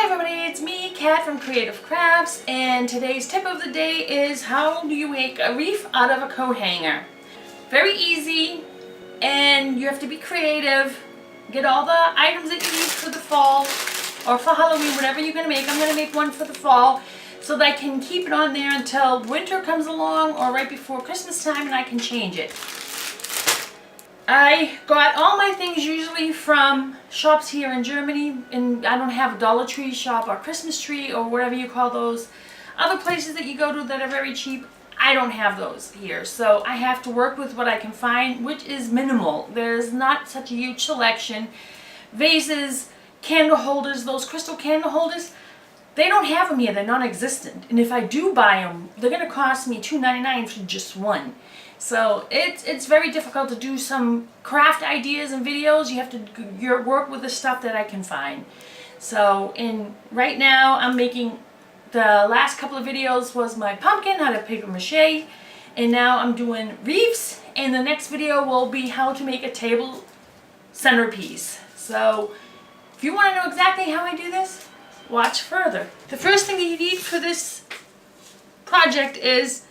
Hi everybody, it's me, Kat from Creative Crafts, and today's tip of the day is how do you make a wreath out of a coat hanger. Very easy, and you have to be creative. Get all the items that you need for the fall, or for Halloween, whatever you're going to make. I'm going to make one for the fall, so that I can keep it on there until winter comes along, or right before Christmas time, and I can change it. I got all my things usually from shops here in Germany, and I don't have a Dollar Tree shop or Christmas tree or whatever you call those other places that you go to that are very cheap. I don't have those here, so I have to work with what I can find, which is minimal. There's not such a huge selection. Vases, candle holders, those crystal candle holders, they don't have them here. They're non-existent, and if I do buy them, they're going to cost me $2.99 for just one. So it's very difficult to do some craft ideas and videos. You have to work with the stuff that I can find. So right now I'm making, the last couple of videos was my pumpkin out of paper mache, and now I'm doing wreaths, and the next video will be how to make a table centerpiece. So if you want to know exactly how I do this, watch further. The first thing that you need for this project is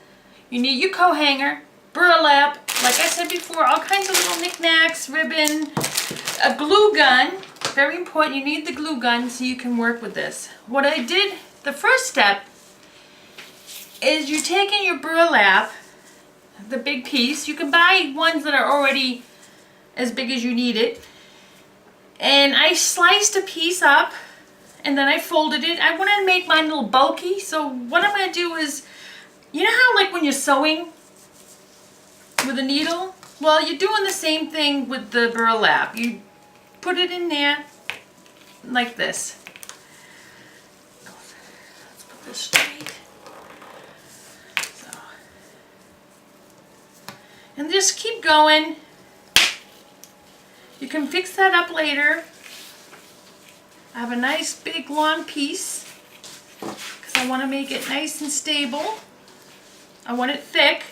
you need your coat hanger, burlap, like I said before, all kinds of little knickknacks, ribbon, a glue gun. Very important, you need the glue gun so you can work with this. What I did, the first step, is you're taking your burlap, the big piece. You can buy ones that are already as big as you need it. And I sliced a piece up, and then I folded it. I wanted to make mine a little bulky, so what I'm going to do is, you know how like when you're sewing with a needle? Well, you're doing the same thing with the burlap. You put it in there like this. Let's put this straight. So. And just keep going. You can fix that up later. I have a nice big long piece because I want to make it nice and stable. I want it thick.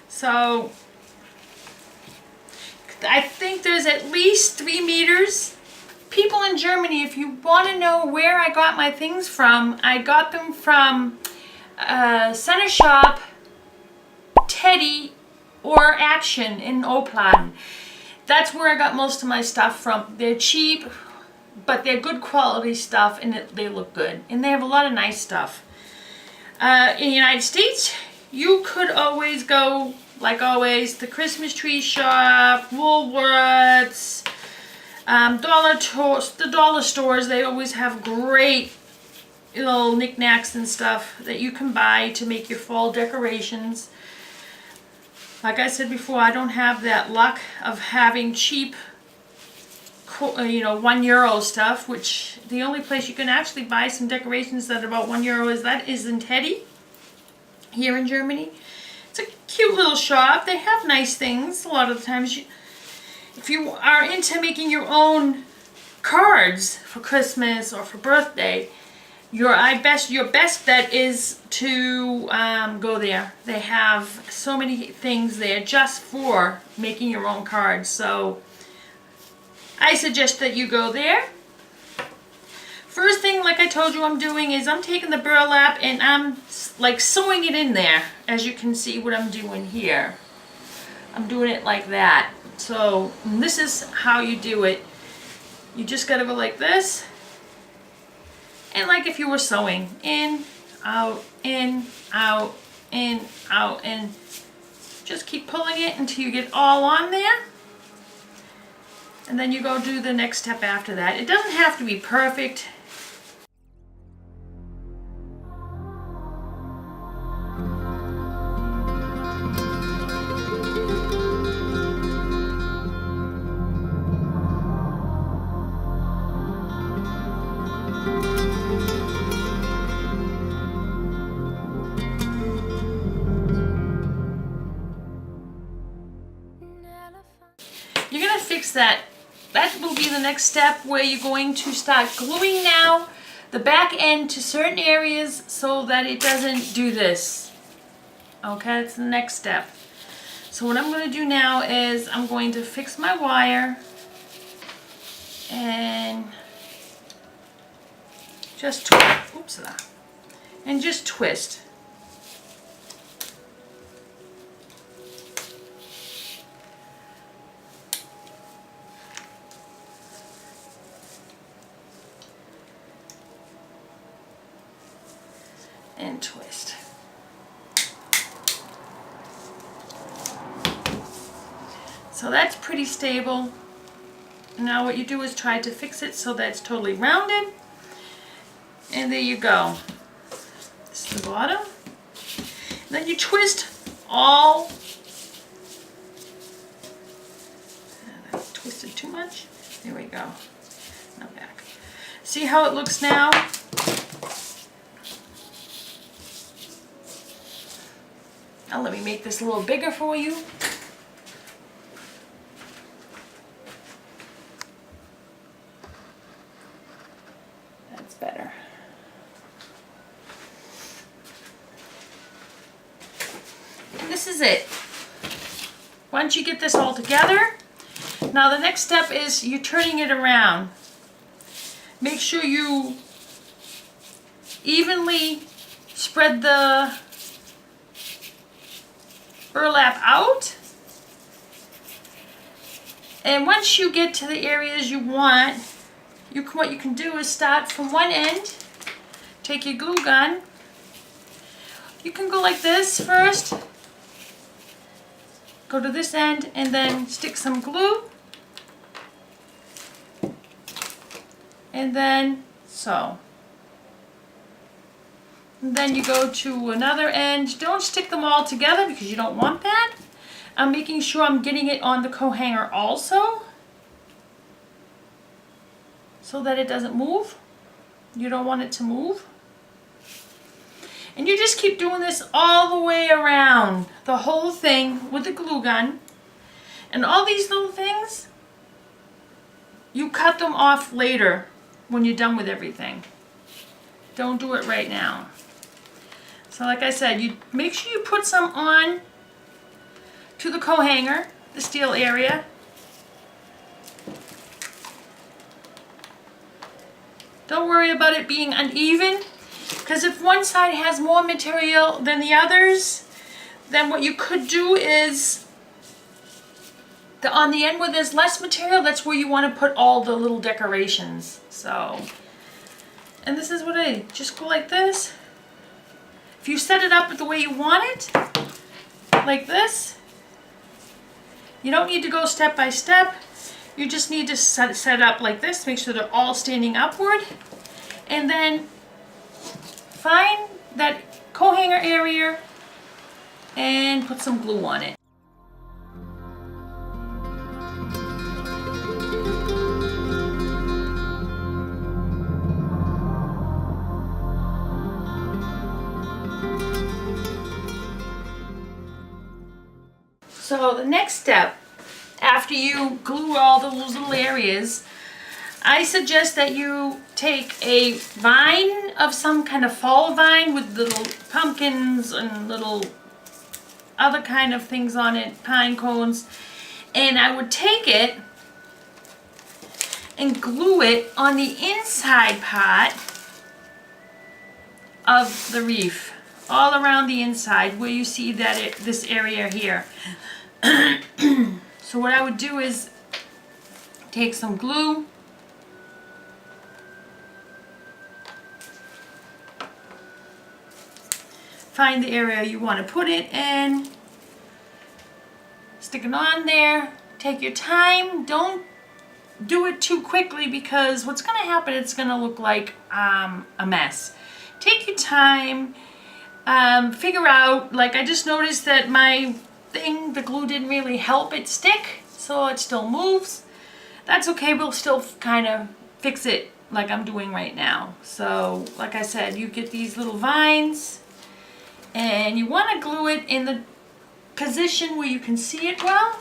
So I think there's at least 3 meters. People in Germany, if you want to know where I got my things from, I got them from Center Shop, Teddy, or Action in Opladen. That's where I got most of my stuff from. They're cheap, but they're good quality stuff, and they look good. And they have a lot of nice stuff. In the United States, you could always go, like always, the Christmas tree shop, Woolworths, the dollar stores. They always have great little knickknacks and stuff that you can buy to make your fall decorations. Like I said before, I don't have that luck of having cheap, €1 stuff, which the only place you can actually buy some decorations that are about €1 is in Teddy, here in Germany. It's a cute little shop. They have nice things. A lot of the times, if you are into making your own cards for Christmas or for birthday, your best bet is to go there. They have so many things there just for making your own cards. So I suggest that you go there. First thing, like I told you I'm doing, is I'm taking the burlap and I'm like sewing it in there. As you can see what I'm doing here. I'm doing it like that. So this is how you do it. You just gotta go like this. And like if you were sewing, in, out, in, out, in, out, and just keep pulling it until you get all on there. And then you go do the next step after that. It doesn't have to be perfect. You're going to fix that. That will be the next step, where you're going to start gluing now the back end to certain areas so that it doesn't do this. Okay, that's the next step. So what I'm going to do now is I'm going to fix my wire and Just twist. Oops, and just twist. And twist. So that's pretty stable. Now what you do is try to fix it so that it's totally rounded. And there you go. This is the bottom. And then you twist all. I twisted too much. There we go. Now back. See how it looks now? Now let me make this a little bigger for you. That's better. And this is it. Once you get this all together, now the next step is you're turning it around. Make sure you evenly spread the burlap out. And once you get to the areas you want, what you can do is start from one end, take your glue gun. You can go like this first, go to this end, and then stick some glue. And then so. And then you go to another end. Don't stick them all together because you don't want that. I'm making sure I'm getting it on the coat hanger also, so that it doesn't move. You don't want it to move. And you just keep doing this all the way around the whole thing with the glue gun. And all these little things, you cut them off later when you're done with everything. Don't do it right now. So like I said, you make sure you put some on to the coat hanger, the steel area. Don't worry about it being uneven, because if one side has more material than the others, then what you could do is on the end where there's less material, that's where you want to put all the little decorations. So, and this is what I just go like this. If you set it up the way you want it, like this, you don't need to go step by step. You just need to set it up like this, make sure they're all standing upward. And then find that coat hanger area and put some glue on it. So the next step, after you glue all those little areas, I suggest that you take a vine of some kind of fall vine with little pumpkins and little other kind of things on it, pine cones, and I would take it and glue it on the inside part of the wreath, all around the inside where you see that this area here. So what I would do is take some glue, find the area you want to put it in, stick it on there, take your time, don't do it too quickly because what's going to happen, it's going to look like a mess. Take your time, figure out, like I just noticed that my thing, the glue didn't really help it stick, so it still moves. That's okay, we'll still kind of fix it like I'm doing right now. So like I said, you get these little vines and you want to glue it in the position where you can see it well.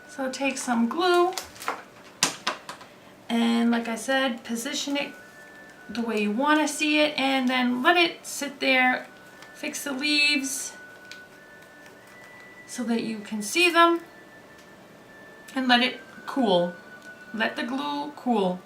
So take some glue and like I said, position it the way you want to see it and then let it sit there. Fix the leaves so that you can see them and let it cool. Let the glue cool.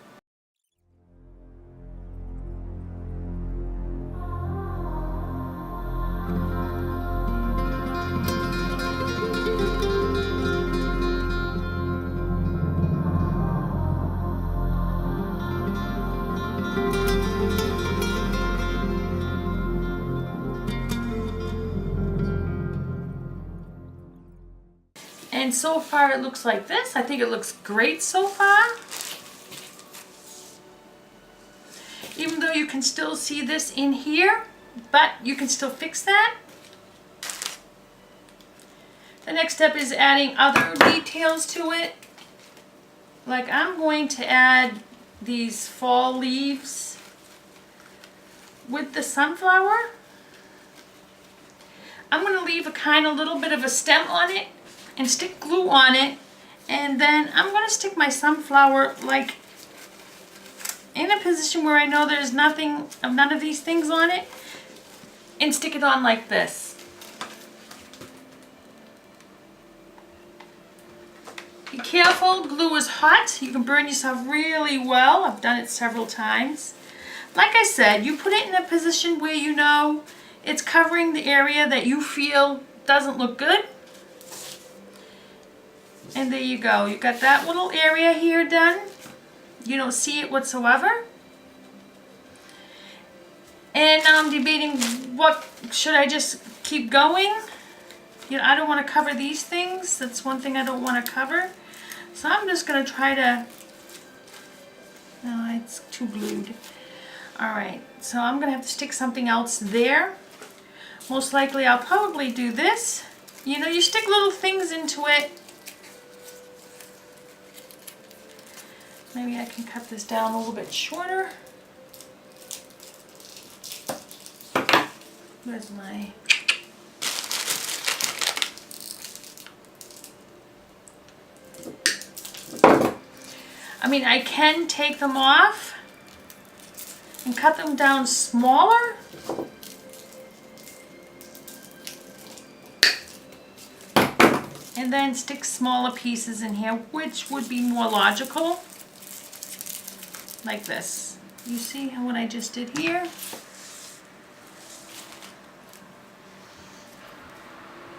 And so far it looks like this. I think it looks great so far. Even though you can still see this in here, but you can still fix that. The next step is adding other details to it. Like I'm going to add these fall leaves with the sunflower. I'm going to leave a kind of little bit of a stem on it and stick glue on it. And then I'm going to stick my sunflower like in a position where I know there's none of these things on it, and stick it on like this. Be careful, glue is hot. You can burn yourself really well. I've done it several times. Like I said, you put it in a position where you know it's covering the area that you feel doesn't look good. And there you go. You got that little area here done. You don't see it whatsoever. And now I'm debating what should I just keep going. You know, I don't want to cover these things. That's one thing I don't want to cover. So I'm just going to try to, no, it's too glued. Alright, so I'm going to have to stick something else there. Most likely I'll probably do this. You know, you stick little things into it. Maybe I can cut this down a little bit shorter. Where's my... I mean, I can take them off and cut them down smaller. And then stick smaller pieces in here, which would be more logical. Like this. You see what I just did here?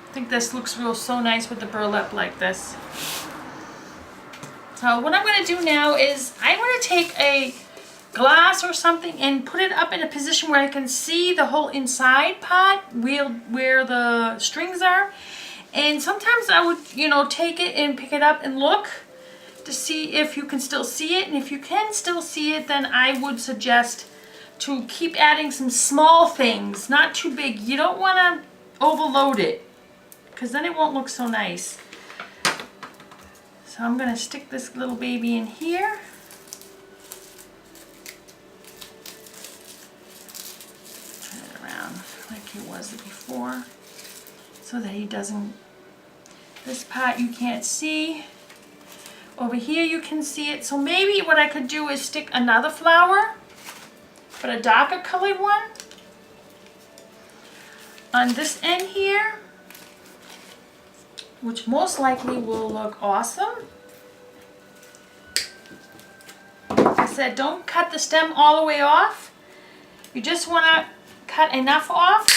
I think this looks so nice with the burlap like this. So what I'm going to do now is I'm going to take a glass or something and put it up in a position where I can see the whole inside part where the strings are. And sometimes I would, you know, take it and pick it up and look to see if you can still see it. And if you can still see it, then I would suggest to keep adding some small things, not too big. You don't want to overload it because then it won't look so nice. So I'm going to stick this little baby in here. Turn it around like it was before so that he doesn't, this part you can't see. Over here you can see it. So maybe what I could do is stick another flower, but a darker colored one, on this end here, which most likely will look awesome. I said don't cut the stem all the way off. You just want to cut enough off.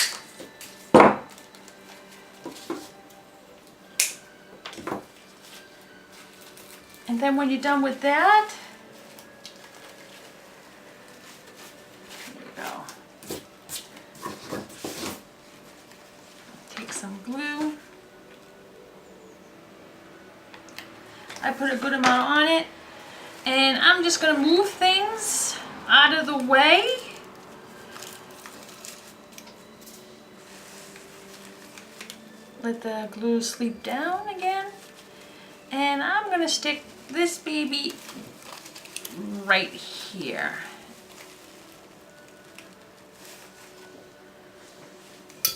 And then when you're done with that, there you go. Take some glue. I put a good amount on it, and I'm just going to move things out of the way. Let the glue sleep down again, and I'm going to stick this baby right here.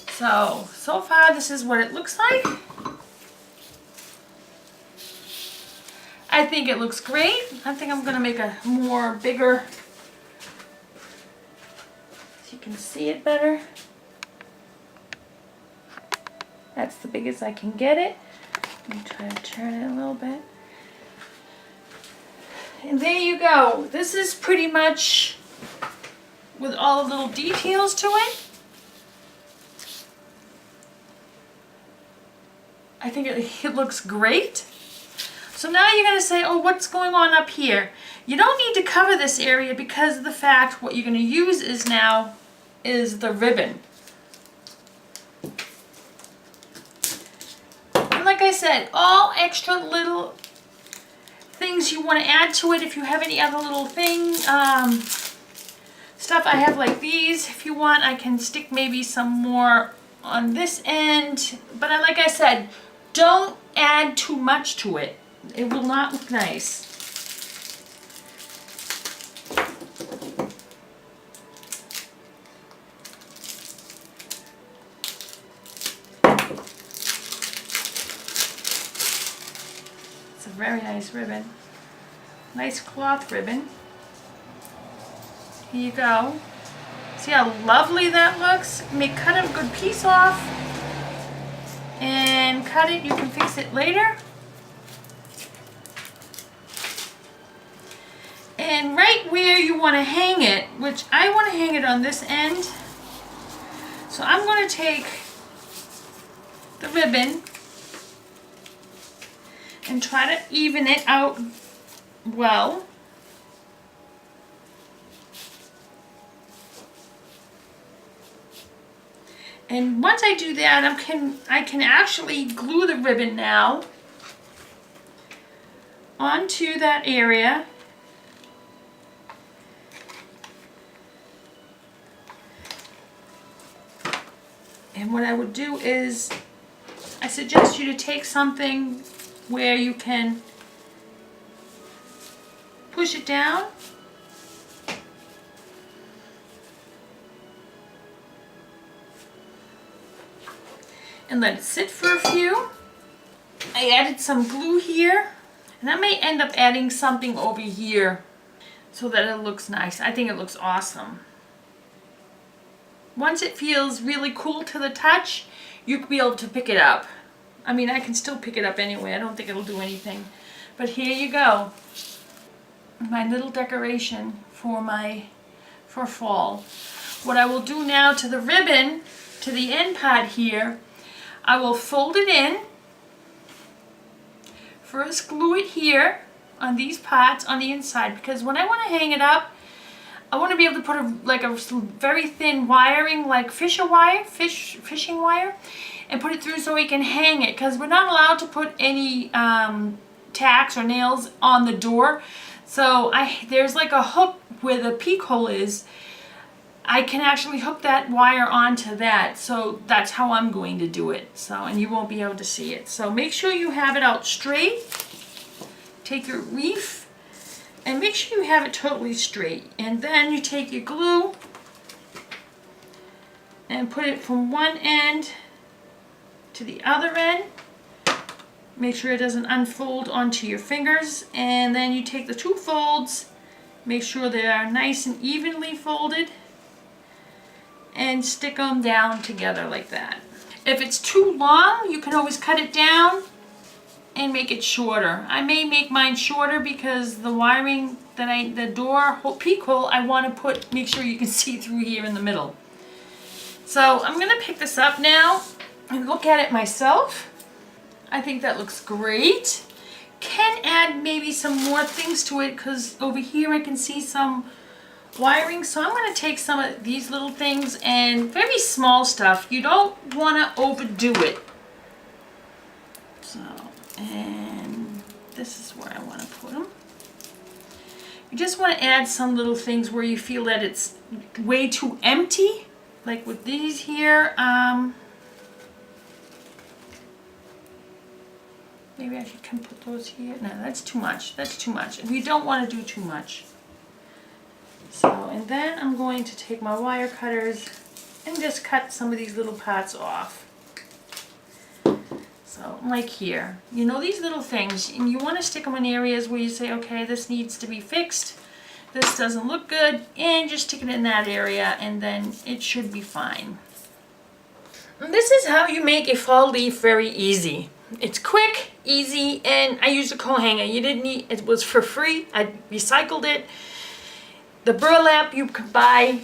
So far this is what it looks like. I think it looks great. I think I'm going to make a more bigger, so you can see it better. That's the biggest I can get it. Let me try to turn it a little bit. And there you go. This is pretty much with all the little details to it. I think it looks great. So now you're going to say, oh, what's going on up here? You don't need to cover this area because of the fact what you're going to use is the ribbon. And like I I said, all extra little things you want to add to it. If you have any other little thing, stuff I have like these, if you want, I can stick maybe some more on this end. But like I said, don't add too much to it. It will not look nice. It's a very nice ribbon. Nice cloth ribbon. Here you go. See how lovely that looks? You may cut a good piece off and cut it. You can fix it later. And right where you want to hang it, which I want to hang it on this end. So I'm going to take the ribbon and try to even it out well. And once I do that, I can actually glue the ribbon now onto that area. And what I would do is, I suggest you to take something where you can push it down. And let it sit for a few. I added some glue here, and I may end up adding something over here so that it looks nice. I think it looks awesome. Once it feels really cool to the touch, you'll be able to pick it up. I mean, I can still pick it up anyway. I don't think it'll do anything. But here you go. My little decoration for fall. What I will do now to the ribbon, to the end part here, I will fold it in. First glue it here on these parts on the inside, because when I want to hang it up, I want to be able to put a very thin wiring, like fishing wire, and put it through so we can hang it, because we're not allowed to put any tacks or nails on the door. So there's like a hook where the peak hole is. I can actually hook that wire onto that, so that's how I'm going to do it. So, and you won't be able to see it. So make sure you have it out straight. Take your wreath and make sure you have it totally straight. And then you take your glue and put it from one end to the other end. Make sure it doesn't unfold onto your fingers. And then you take the two folds, make sure they are nice and evenly folded, and stick them down together like that. If it's too long, you can always cut it down and make it shorter. I may make mine shorter because the wiring that the door peak hole, I want to make sure you can see through here in the middle. So I'm going to pick this up now and look at it myself. I think that looks great. Can add maybe some more things to it because over here I can see some wiring. So I'm going to take some of these little things and very small stuff. You don't want to overdo it. So, and this is where I want to put them. You just want to add some little things where you feel that it's way too empty. Like with these here, maybe I can put those here. No, that's too much. That's too much. We don't want to do too much. So, and then I'm going to take my wire cutters and just cut some of these little parts off. So, like here, you know, these little things, and you want to stick them in areas where you say, okay, this needs to be fixed, this doesn't look good, and just stick it in that area, and then it should be fine. And this is how you make a fall leaf very easy. It's quick, easy, and I used a coat hanger. You didn't need, it was for free. I recycled it. The burlap you could buy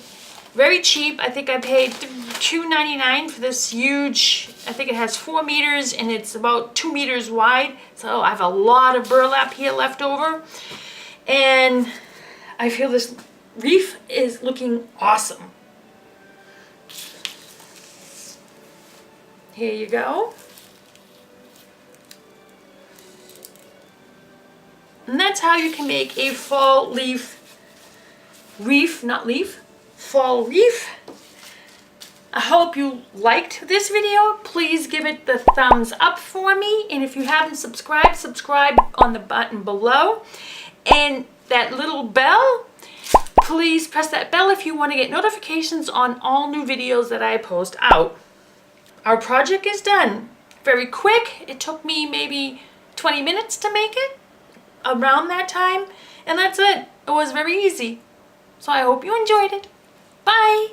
very cheap. I think I paid $2.99 for this huge, I think it has 4 meters and it's about 2 meters wide. So I have a lot of burlap here left over. And I feel this wreath is looking awesome. Here you go. And that's how you can make a fall leaf wreath, not leaf, fall wreath. I hope you liked this video. Please give it the thumbs up for me. And if you haven't subscribed, subscribe on the button below. And that little bell, please press that bell if you want to get notifications on all new videos that I post out. Our project is done. Very quick. It took me maybe 20 minutes to make it, around that time. And that's it. It was very easy. So I hope you enjoyed it. Bye.